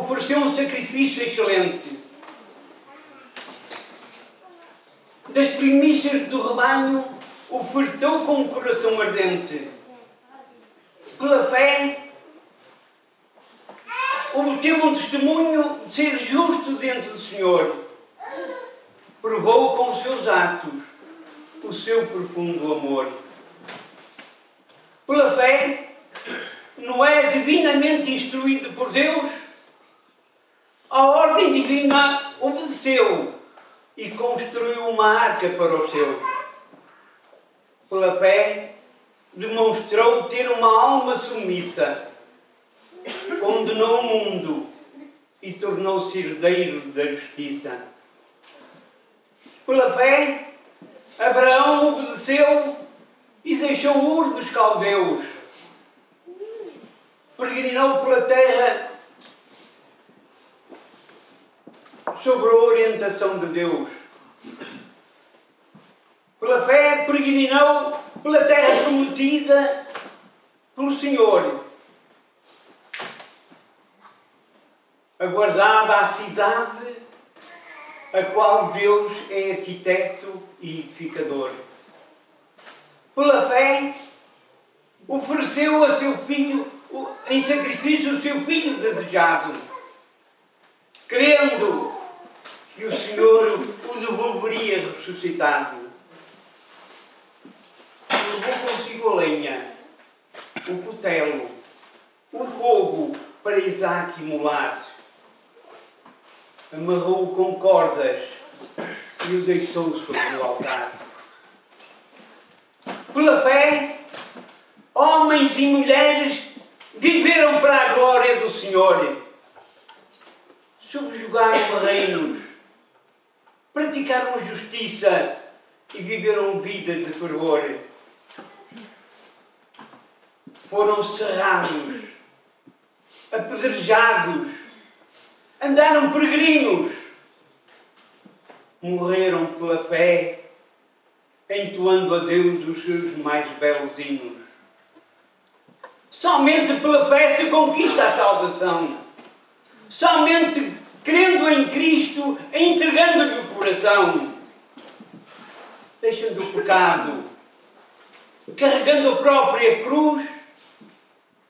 ofereceu um sacrifício excelente. Das primícias do rebanho, ofertou com um coração ardente. Pela fé, obteve um testemunho de ser justo diante do Senhor. Provou com os seus atos o seu profundo amor. Pela fé, Noé, divinamente instruído por Deus, a ordem divina obedeceu e construiu uma arca para o seu. Pela fé, demonstrou ter uma alma submissa, condenou o mundo e tornou-se herdeiro da justiça. Pela fé, Abraão obedeceu e deixou Ur dos caldeus. Peregrinou pela terra sob a orientação de Deus. Pela fé, peregrinou pela terra prometida pelo Senhor. Aguardava a cidade a qual Deus é arquiteto e edificador. Pela fé, ofereceu a seu filho, em sacrifício, o seu filho desejado, crendo que o Senhor o devolveria ressuscitado. Levou consigo a lenha, o cutelo, o fogo para Isaque imolar. Amarrou-o com cordas e o deitou sobre o altar. Pela fé, homens e mulheres viveram para a glória do Senhor. Subjugaram reinos, praticaram a justiça e viveram vidas de fervor. Foram serrados, apedrejados, andaram peregrinos, morreram pela fé, entoando a Deus os seus mais belos hinos. Somente pela fé se conquista a salvação. Somente crendo em Cristo, entregando-lhe o coração, deixando o pecado, carregando a própria cruz,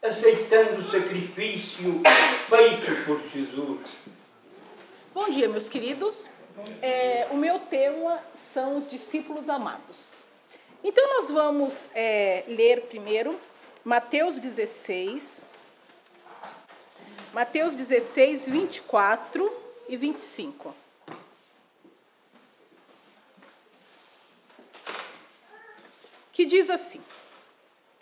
aceitando o sacrifício feito por Jesus. Bom dia, meus queridos. O meu tema são os discípulos amados. Então, nós vamos ler primeiro Mateus 16, 24 e 25. Que diz assim: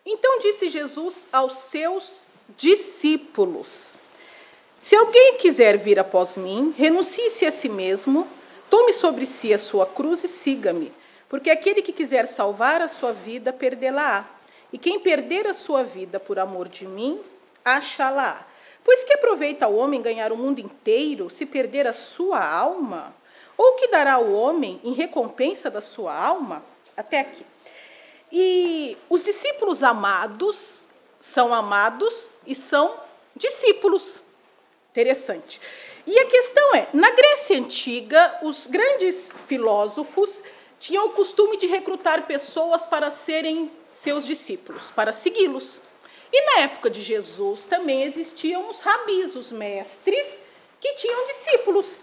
Então disse Jesus aos seus discípulos: Se alguém quiser vir após mim, renuncie-se a si mesmo, tome sobre si a sua cruz e siga-me. Porque aquele que quiser salvar a sua vida, perdê-la-á. E quem perder a sua vida por amor de mim, achá-la-á. Pois que aproveita o homem ganhar o mundo inteiro, se perder a sua alma? Ou que dará o homem em recompensa da sua alma? Até aqui. E os discípulos amados e são discípulos. Interessante. E a questão é, na Grécia Antiga, os grandes filósofos tinham o costume de recrutar pessoas para serem seus discípulos, para segui-los. E na época de Jesus também existiam os rabis, os mestres, que tinham discípulos.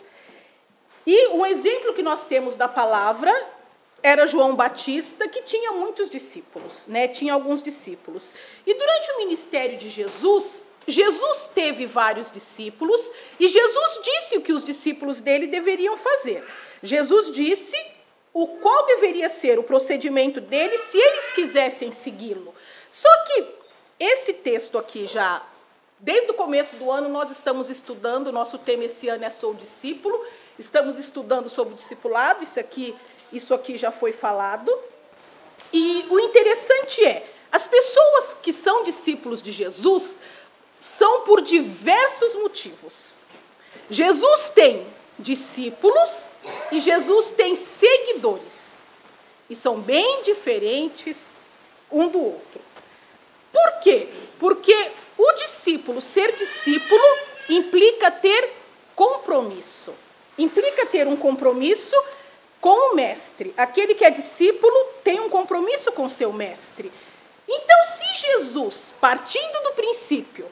E um exemplo que nós temos da palavra era João Batista, que tinha muitos discípulos, né? Tinha alguns discípulos. E durante o ministério de Jesus, Jesus teve vários discípulos e Jesus disse o que os discípulos dele deveriam fazer. Jesus disse o qual deveria ser o procedimento deles se eles quisessem segui-lo. Só que esse texto aqui já, desde o começo do ano, nós estamos estudando, nosso tema esse ano é Sou Discípulo, estamos estudando sobre o discipulado, isso aqui já foi falado. E o interessante é, as pessoas que são discípulos de Jesus são por diversos motivos. Jesus tem discípulos e Jesus tem seguidores. E são bem diferentes um do outro. Por quê? Porque o discípulo, ser discípulo, implica ter compromisso. Implica ter um compromisso com o mestre. Aquele que é discípulo tem um compromisso com seu mestre. Então, se Jesus, partindo do princípio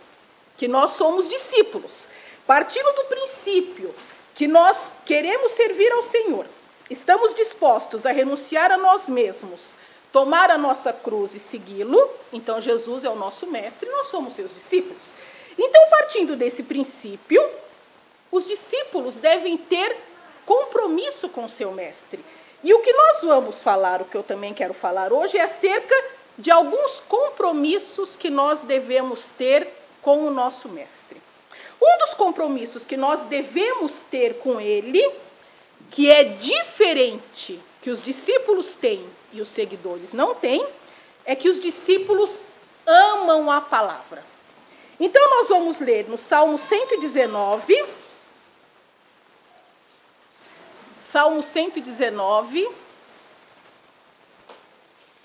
que nós somos discípulos, partindo do princípio que nós queremos servir ao Senhor, estamos dispostos a renunciar a nós mesmos, tomar a nossa cruz e segui-lo, então Jesus é o nosso mestre e nós somos seus discípulos. Então, partindo desse princípio, os discípulos devem ter compromisso com seu mestre. E o que nós vamos falar, o que eu também quero falar hoje, é acerca de alguns compromissos que nós devemos ter com o nosso mestre. Um dos compromissos que nós devemos ter com ele, que é diferente que os discípulos têm e os seguidores não têm, é que os discípulos amam a palavra. Então, nós vamos ler no Salmo 119, Salmo 119,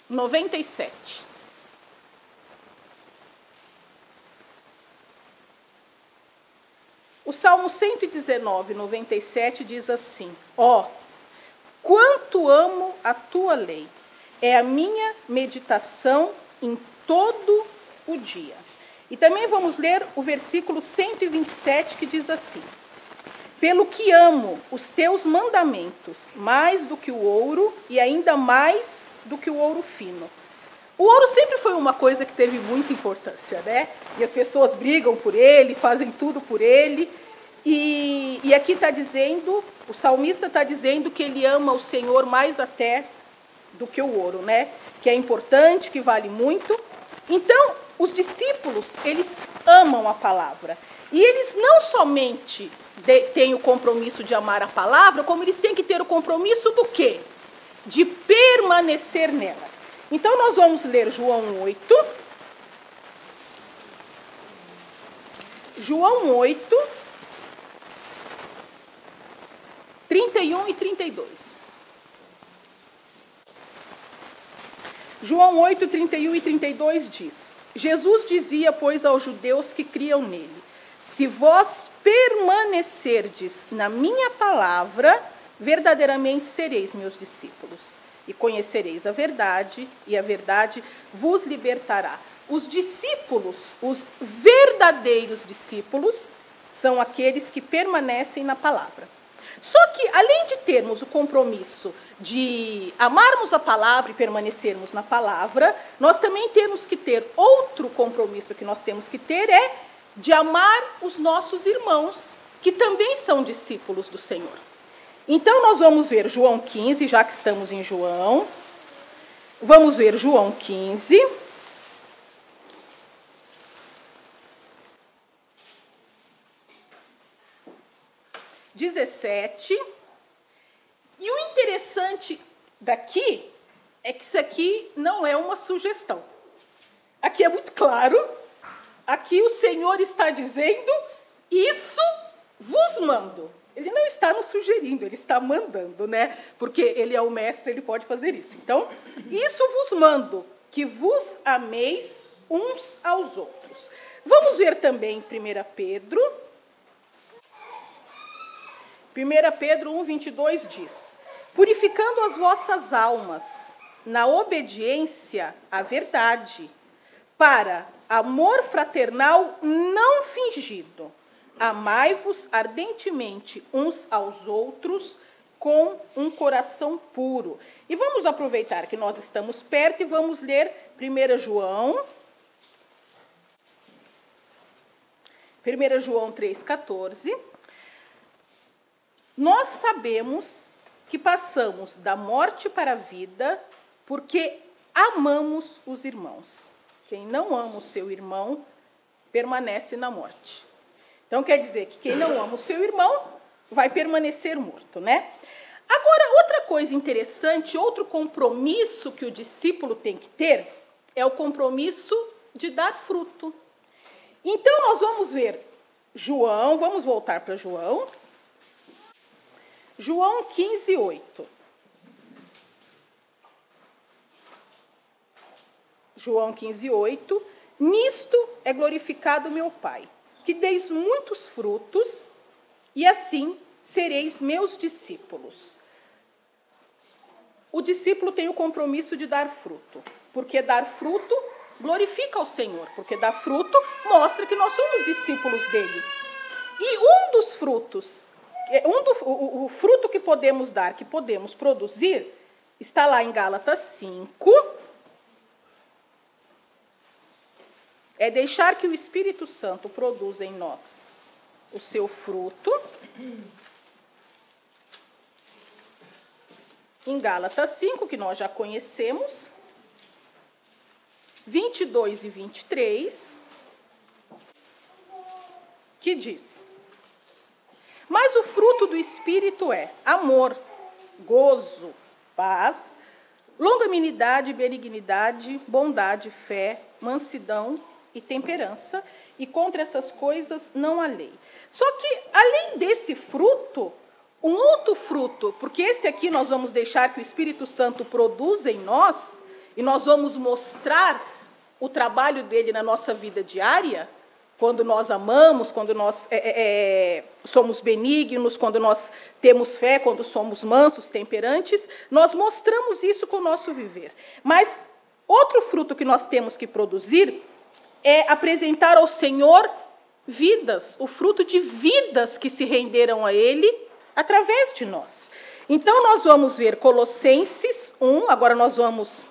97. O Salmo 119, 97 diz assim: ó, quanto amo a tua lei, é a minha meditação em todo o dia. E também vamos ler o versículo 127, que diz assim: pelo que amo os teus mandamentos, mais do que o ouro e ainda mais do que o ouro fino. O ouro sempre foi uma coisa que teve muita importância, né? E as pessoas brigam por ele, fazem tudo por ele. E aqui está dizendo, o salmista está dizendo que ele ama o Senhor mais até do que o ouro, né? Que é importante, que vale muito. Então, os discípulos, eles amam a palavra. E eles não somente têm o compromisso de amar a palavra, como eles têm que ter o compromisso do quê? De permanecer nela. Então, nós vamos ler João 8. João 8, 31 e 32. João 8, 31 e 32 diz: Jesus dizia, pois, aos judeus que criam nele: se vós permanecerdes na minha palavra, verdadeiramente sereis meus discípulos, e conhecereis a verdade, e a verdade vos libertará. Os discípulos, os verdadeiros discípulos, são aqueles que permanecem na palavra. Só que, além de termos o compromisso de amarmos a palavra e permanecermos na palavra, nós também temos que ter outro compromisso que nós temos que ter, é de amar os nossos irmãos, que também são discípulos do Senhor. Então, nós vamos ver João 15, já que estamos em João. Vamos ver João 15. (17). E o interessante daqui é que isso aqui não é uma sugestão. Aqui é muito claro. Aqui o Senhor está dizendo: isso vos mando. Ele não está nos sugerindo, ele está mandando, né? Porque ele é o mestre, ele pode fazer isso. Então, isso vos mando, que vos ameis uns aos outros. Vamos ver também 1 Pedro. 1 Pedro 1, 22 diz: purificando as vossas almas na obediência à verdade, para amor fraternal não fingido, amai-vos ardentemente uns aos outros com um coração puro. E vamos aproveitar que nós estamos perto e vamos ler 1 João. 1 João 3,14. Nós sabemos que passamos da morte para a vida porque amamos os irmãos. Quem não ama o seu irmão permanece na morte. Então, quer dizer que quem não ama o seu irmão vai permanecer morto, né? Agora, outra coisa interessante, outro compromisso que o discípulo tem que ter é o compromisso de dar fruto. Então, nós vamos ver João, vamos voltar para João. João 15, 8. João 15, 8. Nisto é glorificado meu Pai, que deis muitos frutos, e assim sereis meus discípulos. O discípulo tem o compromisso de dar fruto, porque dar fruto glorifica ao Senhor, porque dar fruto mostra que nós somos discípulos dele. E um dos frutos, o fruto que podemos dar, que podemos produzir, está lá em Gálatas 5, é deixar que o Espírito Santo produza em nós o seu fruto. Em Gálatas 5, que nós já conhecemos, 22 e 23, que diz: mas o fruto do Espírito é amor, gozo, paz, longanimidade, benignidade, bondade, fé, mansidão e temperança, e contra essas coisas não há lei. Só que, além desse fruto, um outro fruto, porque esse aqui nós vamos deixar que o Espírito Santo produza em nós, e nós vamos mostrar o trabalho dele na nossa vida diária, quando nós amamos, quando nós somos benignos, quando nós temos fé, quando somos mansos, temperantes, nós mostramos isso com o nosso viver. Mas outro fruto que nós temos que produzir é apresentar ao Senhor vidas, o fruto de vidas que se renderam a Ele através de nós. Então, nós vamos ver Colossenses 1, agora nós vamos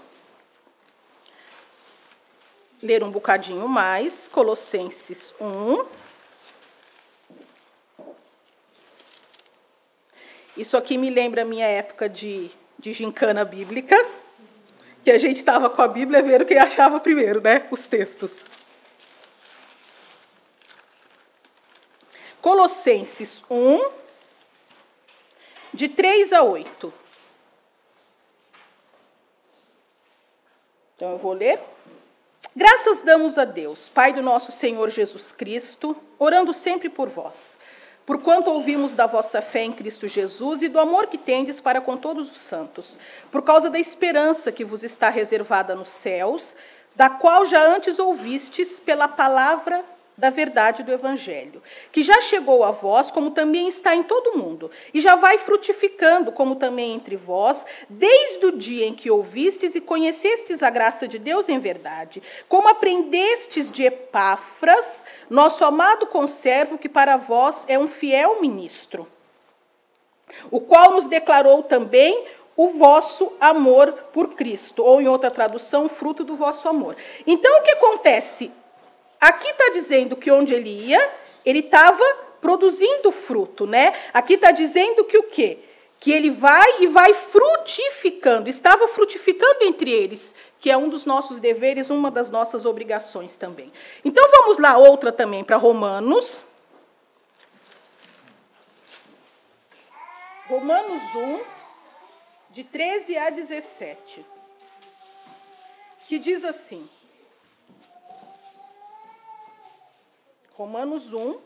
ler um bocadinho mais, Colossenses 1. Isso aqui me lembra a minha época de gincana bíblica, que a gente estava com a Bíblia vendo quem achava primeiro, né, os textos. Colossenses 1, de 3 a 8. Então, eu vou ler. Graças damos a Deus, Pai do nosso Senhor Jesus Cristo, orando sempre por vós, porquanto ouvimos da vossa fé em Cristo Jesus e do amor que tendes para com todos os santos, por causa da esperança que vos está reservada nos céus, da qual já antes ouvistes pela palavra da verdade do Evangelho, que já chegou a vós, como também está em todo o mundo, e já vai frutificando, como também entre vós, desde o dia em que ouvistes e conhecestes a graça de Deus em verdade, como aprendestes de Epáfras, nosso amado conservo, que para vós é um fiel ministro, o qual nos declarou também o vosso amor por Cristo, ou em outra tradução, fruto do vosso amor. Então, o que acontece? Aqui está dizendo que onde ele ia, ele estava produzindo fruto, né? Aqui está dizendo que o quê? Que ele vai e vai frutificando, estava frutificando entre eles, que é um dos nossos deveres, uma das nossas obrigações também. Então, vamos lá, outra também para Romanos. Romanos 1, de 13 a 17, que diz assim... Romanos 1,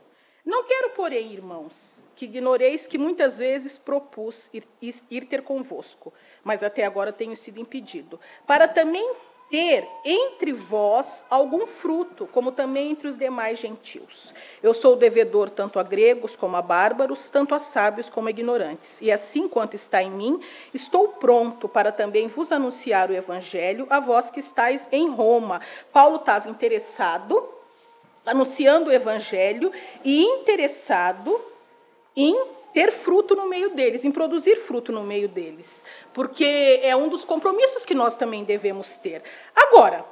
não quero, porém, irmãos, que ignoreis que muitas vezes propus ir ter convosco, mas até agora tenho sido impedido, para também ter entre vós algum fruto, como também entre os demais gentios. Eu sou devedor tanto a gregos como a bárbaros, tanto a sábios como a ignorantes. E assim quanto está em mim, estou pronto para também vos anunciar o evangelho a vós que estáis em Roma. Paulo estava interessado, anunciando o evangelho e interessado em ter fruto no meio deles, em produzir fruto no meio deles, porque é um dos compromissos que nós também devemos ter. Agora,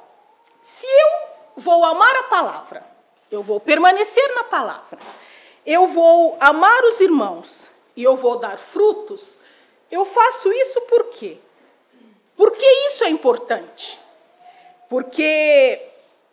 se eu vou amar a palavra, eu vou permanecer na palavra, eu vou amar os irmãos e eu vou dar frutos, eu faço isso por quê? Porque isso é importante. Porque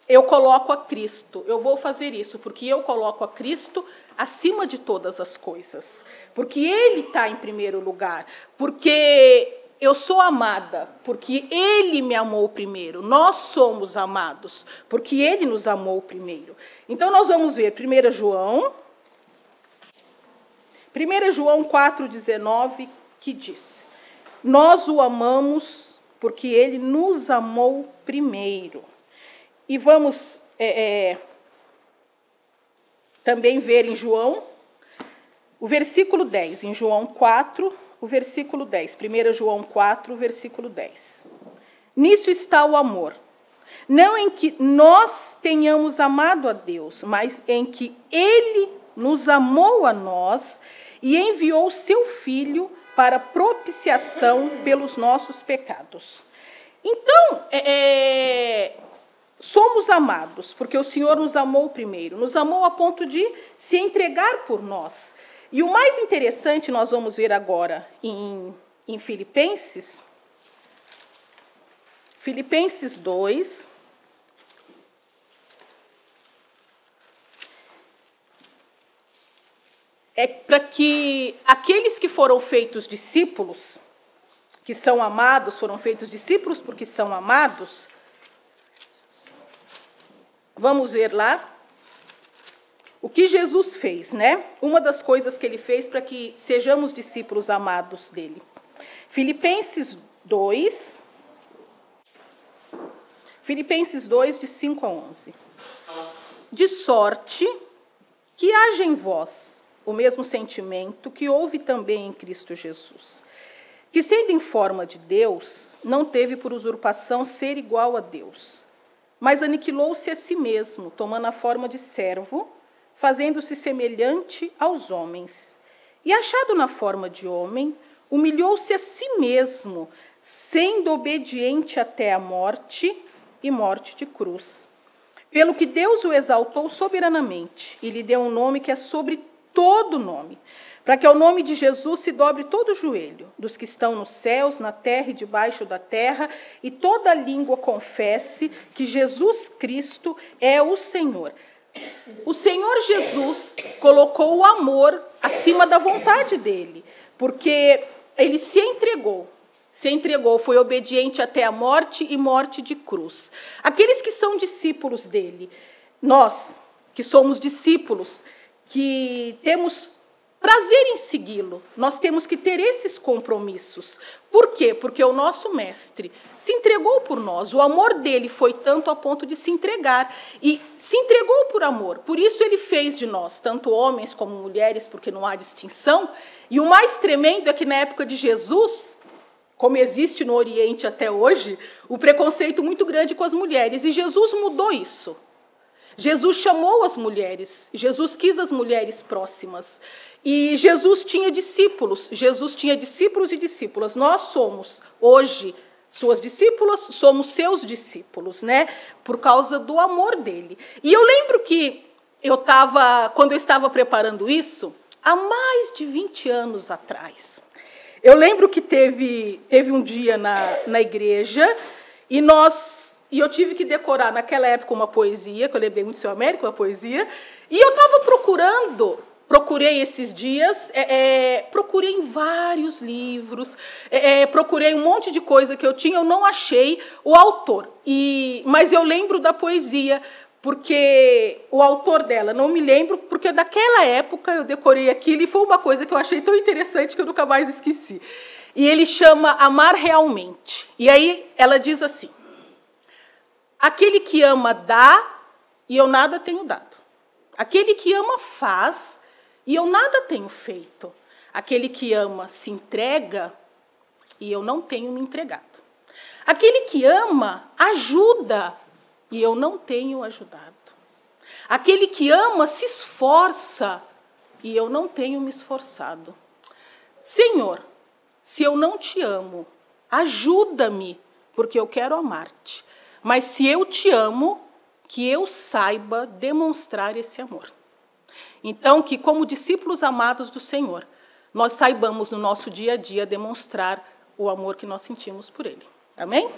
eu coloco a Cristo, eu vou fazer isso porque eu coloco a Cristo acima de todas as coisas, porque Ele está em primeiro lugar, porque eu sou amada, porque Ele me amou primeiro, nós somos amados, porque Ele nos amou primeiro. Então, nós vamos ver 1 João 4,19, que diz: nós o amamos porque Ele nos amou primeiro. E vamos também ver em João, o versículo 10, em João 4, o versículo 10. 1 João 4, versículo 10. Nisso está o amor. Não em que nós tenhamos amado a Deus, mas em que Ele nos amou a nós e enviou seu Filho para propiciação pelos nossos pecados. Então, somos amados, porque o Senhor nos amou primeiro, nos amou a ponto de se entregar por nós. E o mais interessante, nós vamos ver agora em Filipenses 2, é para que aqueles que foram feitos discípulos, que são amados, foram feitos discípulos porque são amados. Vamos ver lá o que Jesus fez, né? Uma das coisas que ele fez para que sejamos discípulos amados dele. Filipenses 2, de 5 a 11. De sorte que haja em vós o mesmo sentimento que houve também em Cristo Jesus, que, sendo em forma de Deus, não teve por usurpação ser igual a Deus, mas aniquilou-se a si mesmo, tomando a forma de servo, fazendo-se semelhante aos homens. E, achado na forma de homem, humilhou-se a si mesmo, sendo obediente até a morte e morte de cruz. Pelo que Deus o exaltou soberanamente e lhe deu um nome que é sobre todo nome, para que ao nome de Jesus se dobre todo o joelho, dos que estão nos céus, na terra e debaixo da terra, e toda língua confesse que Jesus Cristo é o Senhor. O Senhor Jesus colocou o amor acima da vontade dele, porque ele se entregou, foi obediente até a morte e morte de cruz. Aqueles que são discípulos dele, nós que somos discípulos, que temos prazer em segui-lo, nós temos que ter esses compromissos. Por quê? Porque o nosso mestre se entregou por nós. O amor dele foi tanto a ponto de se entregar. E se entregou por amor. Por isso ele fez de nós, tanto homens como mulheres, porque não há distinção. E o mais tremendo é que na época de Jesus, como existe no Oriente até hoje, um preconceito muito grande com as mulheres. E Jesus mudou isso. Jesus chamou as mulheres, Jesus quis as mulheres próximas. E Jesus tinha discípulos e discípulas. Nós somos, hoje, suas discípulas, somos seus discípulos, né? Por causa do amor dele. E eu lembro que quando eu estava preparando isso, há mais de 20 anos atrás, eu lembro que teve um dia na igreja e eu tive que decorar, naquela época, uma poesia, que eu lembrei muito do Seu Américo, uma poesia, e eu estava procurei esses dias, procurei em vários livros, procurei um monte de coisa que eu tinha, eu não achei o autor. Mas eu lembro da poesia, porque o autor dela, não me lembro, porque daquela época eu decorei aquilo e foi uma coisa que eu achei tão interessante que eu nunca mais esqueci. E ele chama Amar Realmente. E aí ela diz assim: aquele que ama dá, e eu nada tenho dado. Aquele que ama faz, e eu nada tenho feito. Aquele que ama se entrega, e eu não tenho me entregado. Aquele que ama ajuda, e eu não tenho ajudado. Aquele que ama se esforça, e eu não tenho me esforçado. Senhor, se eu não te amo, ajuda-me, porque eu quero amar-te. Mas se eu te amo, que eu saiba demonstrar esse amor. Então, que como discípulos amados do Senhor, nós saibamos no nosso dia a dia demonstrar o amor que nós sentimos por Ele. Amém?